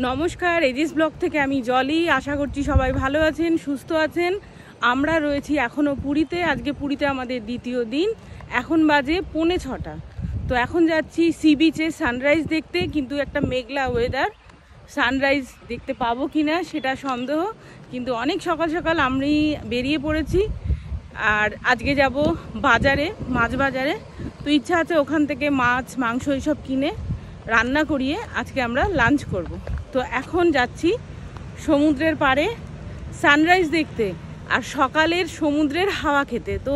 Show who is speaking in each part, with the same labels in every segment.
Speaker 1: নমস্কার, aegis blog থেকে আমি জলি। আশা করছি সবাই ভালো আছেন, সুস্থ আছেন। আমরা রয়েছি এখনও পুরীতে। আজকে পুরীতে আমাদের দ্বিতীয় দিন। এখন বাজে 5:45। তো এখন যাচ্ছি সি বিচে সানরাইজ দেখতে, কিন্তু একটা মেঘলা ওয়েদার। সানরাইজ দেখতে পাবো কি না সেটা সন্দেহ, কিন্তু অনেক সকাল সকাল আমি বেরিয়ে পড়েছি। আর আজকে যাব বাজারে, মাছ বাজারে। তো ইচ্ছা আছে ওখান থেকে মাছ মাংস এইসব কিনে রান্না করিয়ে আজকে আমরা লাঞ্চ করব। তো এখন যাচ্ছি সমুদ্রের পাড়ে সানরাইজ দেখতে আর সকালের সমুদ্রের হাওয়া খেতে। তো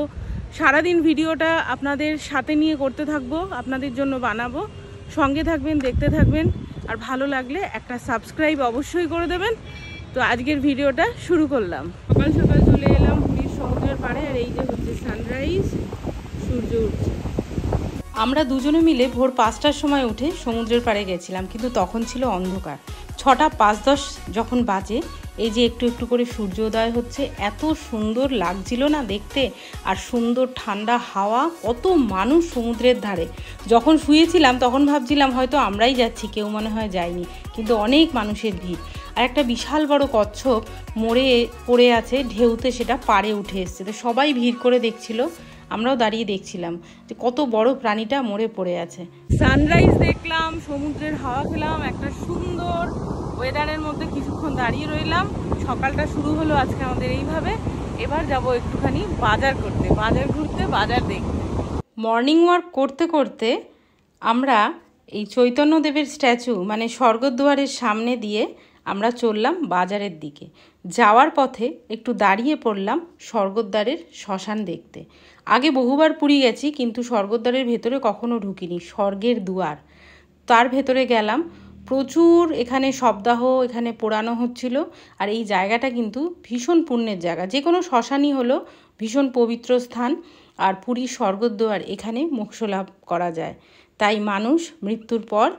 Speaker 1: সারাদিন ভিডিওটা আপনাদের সাথে নিয়ে করতে থাকবো, আপনাদের জন্য বানাবো। সঙ্গে থাকবেন, দেখতে থাকবেন। আর ভালো লাগলে একটা সাবস্ক্রাইব অবশ্যই করে দেবেন। তো আজকের ভিডিওটা শুরু করলাম। সকাল সকাল চলে এলাম পুরীর সমুদ্রের পাড়ে। আর এই যে হচ্ছে সানরাইজ, সূর্য উঠছে। আমরা দুজনে মিলে ভোর 5টার সময় উঠে সমুদ্রের পাড়ে গেছিলাম, কিন্তু তখন ছিল অন্ধকার। 6টা 5-10 যখন বাজে, এই যে একটু একটু করে সূর্যোদয় হচ্ছে। এত সুন্দর লাগছিল না দেখতে, আর সুন্দর ঠান্ডা হাওয়া, কত মানুষ সমুদ্রের ধারে। যখন শুয়েছিলাম তখন ভাবছিলাম হয়তো আমরাই যাচ্ছি, কেউ মনে হয় যায়নি, কিন্তু অনেক মানুষের ভিড়। আর একটা বিশাল বড় কচ্ছপ মরে পড়ে আছে ঢেউতে, সেটা পাড়ে উঠে এসছে। তো সবাই ভিড় করে দেখছিল, আমরাও দাঁড়িয়ে দেখছিলাম যে কত বড় প্রাণীটা মরে পড়ে আছে। সানরাইজ দেখলাম, সমুদ্রের হাওয়া খেলাম, একটা সুন্দর ওয়েদারের মধ্যে কিছুক্ষণ দাঁড়িয়ে রইলাম। সকালটা শুরু হলো আজকে আমাদের এইভাবে। এবার যাব একটুখানি বাজার করতে, বাজার ঘুরতে, বাজার দেখতে। মর্নিং ওয়াক করতে করতে আমরা এই চৈতন্যদেবের স্ট্যাচু মানে স্বর্গদ্বারের সামনে দিয়ে আমরা চললাম বাজারের দিকে। যাওয়ার পথে একটু দাঁড়িয়ে পড়লাম স্বর্গদ্বারের শ্মশান দেখতে। আগে বহুবার পুরী গেছি, কিন্তু স্বর্গদ্বারের ভেতরে কখনো ঢুকিনি। স্বর্গের দুয়ার, তার ভেতরে গেলাম। প্রচুর এখানে শবদাহ এখানে পোড়ানো হচ্ছিল। আর এই জায়গাটা কিন্তু ভীষণ পুণ্যের জায়গা। যে কোনো শ্মশানই হলো ভীষণ পবিত্র স্থান। আর পুরীর স্বর্গদ্বার, এখানে মোক্ষ লাভ করা যায়। তাই মানুষ মৃত্যুর পর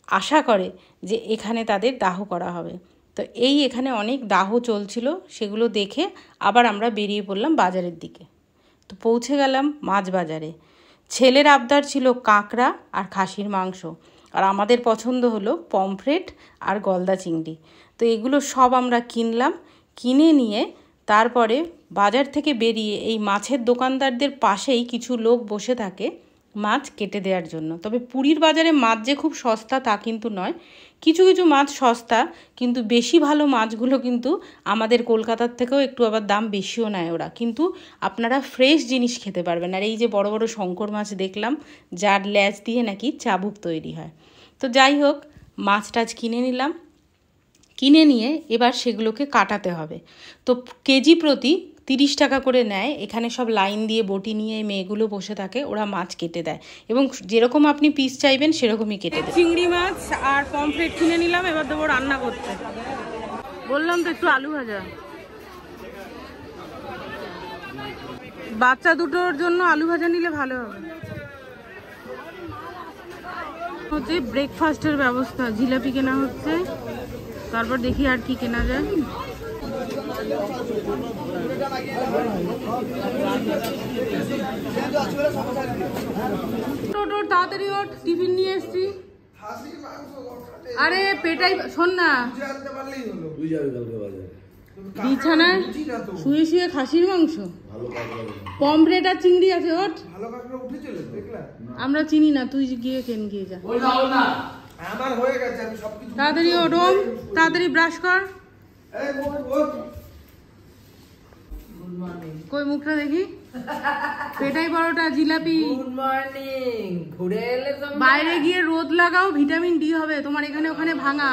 Speaker 1: আশা করে যে এখানে তাদের দাহ করা হবে। তো এখানে অনেক দাহ চলছিল, সেগুলো দেখে আবার আমরা বেরিয়ে পড়লাম বাজারের দিকে। তো পৌঁছে গেলাম মাছ বাজারে। ছেলের আবদার ছিল কাঁকড়া আর খাসির মাংস, আর আমাদের পছন্দ হলো পমফ্রেট আর গলদা চিংড়ি। তো এগুলো সব আমরা কিনলাম। কিনে নিয়ে তারপরে বাজার থেকে বেরিয়ে এই মাছের দোকানদারদের পাশেই কিছু লোক বসে থাকে মাছ কেটে দেওয়ার জন্য। তবে পুরীর বাজারে মাছ যে খুব সস্তা তা কিন্তু নয়। কিছু কিছু মাছ সস্তা, কিন্তু বেশি ভালো মাছগুলো কিন্তু আমাদের কলকাতার থেকেও একটু আবার দাম বেশিও নেয় ওরা। কিন্তু আপনারা ফ্রেশ জিনিস খেতে পারবেন। আর এই যে বড় বড় শঙ্কর মাছ দেখলাম, যার ল্যাজ দিয়ে নাকি চাবুক তৈরি হয়। তো যাই হোক, মাছ টাছ কিনে নিলাম। কিনে নিয়ে এবার সেগুলোকে কাটাতে হবে। তো কেজি প্রতি 30 টাকা করে নেয়। এখানে সব লাইন দিয়ে বটি নিয়ে মেয়েগুলো বসে থাকে, ওরা মাছ কেটে দেয় এবং যেরকম আপনি পিস চাইবেন সেরকমই কেটে দেয়। চিংড়ি মাছ আর পমফ্রেট কিনে নিলাম, এবার দেবো রান্না করতে। বললাম তো একটু আলু ভাজা। বাচ্চা দুটোর জন্য আলু ভাজা নিলে ভালো হবে। হচ্ছে ব্রেকফাস্টের ব্যবস্থা, জিলাপি কেনা হচ্ছে, তারপর দেখি আর কি কেনা যায়। তাড়াতাড়ি ওঠ, টিফিন নিয়ে এসছি। আরে পেটাই শোন না, বিছানায় শুয়ে শুয়ে খাসির মাংস, পমফ্রেট আর চিংড়ি আছে। ওঠ, আমরা চিনি না, তুই গিয়ে কেন গিয়ে যা। তাড়াতাড়ি ওঠ, তাড়াতাড়ি ব্রাশ কর। কই মুখটা দেখি। পেটাই পরোটা, জিলাপি। Good morning. ঘুরে এলে বাইরে গিয়ে রোদ লাগাও, ভিটামিন ডি হবে তোমার। এখানে ওখানে ভাঙা।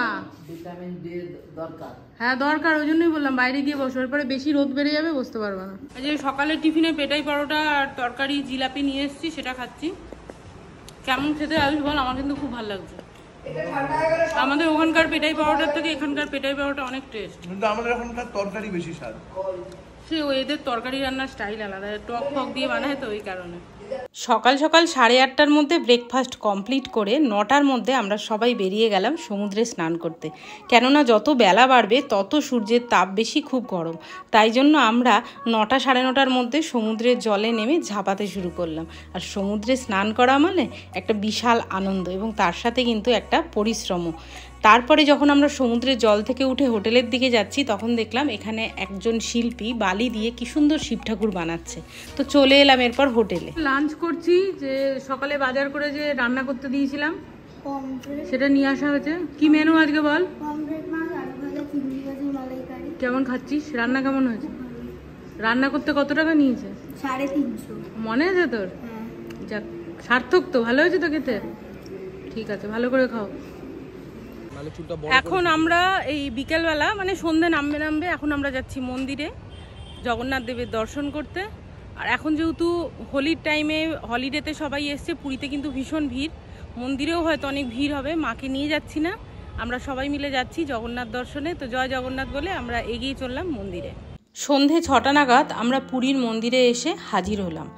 Speaker 1: ভিটামিন ডি দরকার। হ্যাঁ দরকার, ওই জন্যই বললাম বাইরে গিয়ে বসো, এরপরে বেশি রোদ বেড়ে যাবে, বসতে পারবে না। এই যে সকালে টিফিনে পেটাই পরোটা আর তরকারি জিলাপি নিয়ে এসেছি, সেটা খাচ্ছি। কেমন খেতে আয়ুষ বল? আমার কিন্তু খুব ভালো লাগছে। আমাদের ওখানকার পেটাই পরোটার থেকে এখানকার পেটাই পরোটা অনেক টেস্ট,
Speaker 2: কিন্তু আমাদের ওখানকার তরকারি বেশি স্বাদ।
Speaker 1: সে এদের তরকারি রান্নার স্টাইল আলাদা, টক ফক দিয়ে বানায়, তো ওই কারণে। সকাল সকাল 8:30টার মধ্যে ব্রেকফাস্ট কমপ্লিট করে 9টার মধ্যে আমরা সবাই বেরিয়ে গেলাম সমুদ্রে স্নান করতে। কেননা যত বেলা বাড়বে তত সূর্যের তাপ বেশি, খুব গরম। তাই জন্য আমরা 9টা 9:30টার মধ্যে সমুদ্রের জলে নেমে ঝাঁপাতে শুরু করলাম। আর সমুদ্রে স্নান করা মানে একটা বিশাল আনন্দ, এবং তার সাথে কিন্তু একটা পরিশ্রমও। তারপরে যখন আমরা সমুদ্রের জল থেকে উঠে হোটেলের দিকে যাচ্ছি তখন দেখলাম এখানে একজন শিল্পী বালি দিয়ে কি সুন্দর শিব ঠাকুর বানাচ্ছে। তো চলে এলাম এরপর হোটেলে। লাঞ্চ করছি, যে সকালে বাজার করে যে রান্না করতে দিয়েছিলাম সেটা নিয়ে আসা হয়েছে। কি মেনু আজকে বল? কেমন খাচ্ছিস? রান্না কেমন হয়েছে? রান্না করতে কত টাকা নিয়েছে?
Speaker 3: 350।
Speaker 1: মনে আছে তোর? যাক, সার্থক তো, ভালো হয়েছে তো খেতে? ঠিক আছে, ভালো করে খাও। এখন আমরা এই বিকেলবেলা মানে সন্ধ্যে নামবে এখন আমরা যাচ্ছি মন্দিরে জগন্নাথ দেবের দর্শন করতে। আর এখন যেহেতু হোলির টাইমে হলিডেতে সবাই এসছে, পুরীতে কিন্তু ভীষণ ভিড়, মন্দিরেও হয়তো অনেক ভিড় হবে। মাকে নিয়ে যাচ্ছি না, আমরা সবাই মিলে যাচ্ছি জগন্নাথ দর্শনে। তো জয় জগন্নাথ বলে আমরা এগিয়ে চললাম মন্দিরে। সন্ধে 6টা নাগাদ আমরা পুরীর মন্দিরে এসে হাজির হলাম।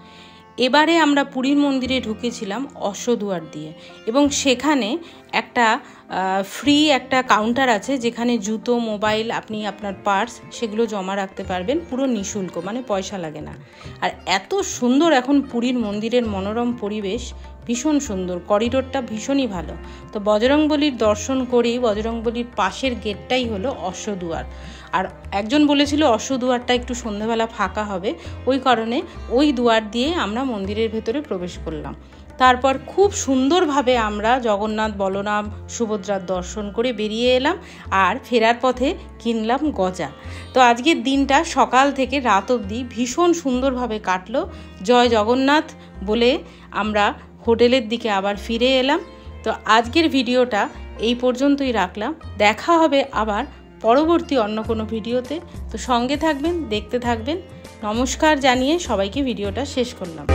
Speaker 1: এবারে আমরা পুরীর মন্দিরে ঢুকেছিলাম অশ্বদুয়ার দিয়ে, এবং সেখানে একটা ফ্রি একটা কাউন্টার আছে যেখানে জুতো, মোবাইল, আপনি আপনার পার্স সেগুলো জমা রাখতে পারবেন পুরো নিঃশুল্ক, মানে পয়সা লাগে না। আর এত সুন্দর এখন পুরীর মন্দিরের মনোরম পরিবেশ, ভীষণ সুন্দর, করিডোরটা ভীষণই ভালো। তো বজরংবলীর দর্শন করেই বজরংবলীর পাশের গেটটাই হলো অশ্বদুয়ার। আর একজন বলেছিল অশ্বদুয়ারটা একটু সন্ধ্যাবেলা ফাঁকা হবে, ওই কারণে ওই দুয়ার দিয়ে আমরা মন্দিরের ভেতরে প্রবেশ করলাম। তারপর খুব সুন্দরভাবে আমরা জগন্নাথ, বলরাম, সুভদ্রার দর্শন করে বেরিয়ে এলাম। আর ফেরার পথে কিনলাম গজা। তো আজকের দিনটা সকাল থেকে রাত অবধি ভীষণ সুন্দরভাবে কাটলো। জয় জগন্নাথ বলে আমরা হোটেলের দিকে আবার ফিরে এলাম। তো আজকের ভিডিওটা এই পর্যন্তই রাখলাম, দেখা হবে আবার পরবর্তী অন্য কোনো ভিডিওতে। তো সঙ্গে থাকবেন, দেখতে থাকবেন। নমস্কার জানিয়ে সবাইকে ভিডিওটা শেষ করলাম।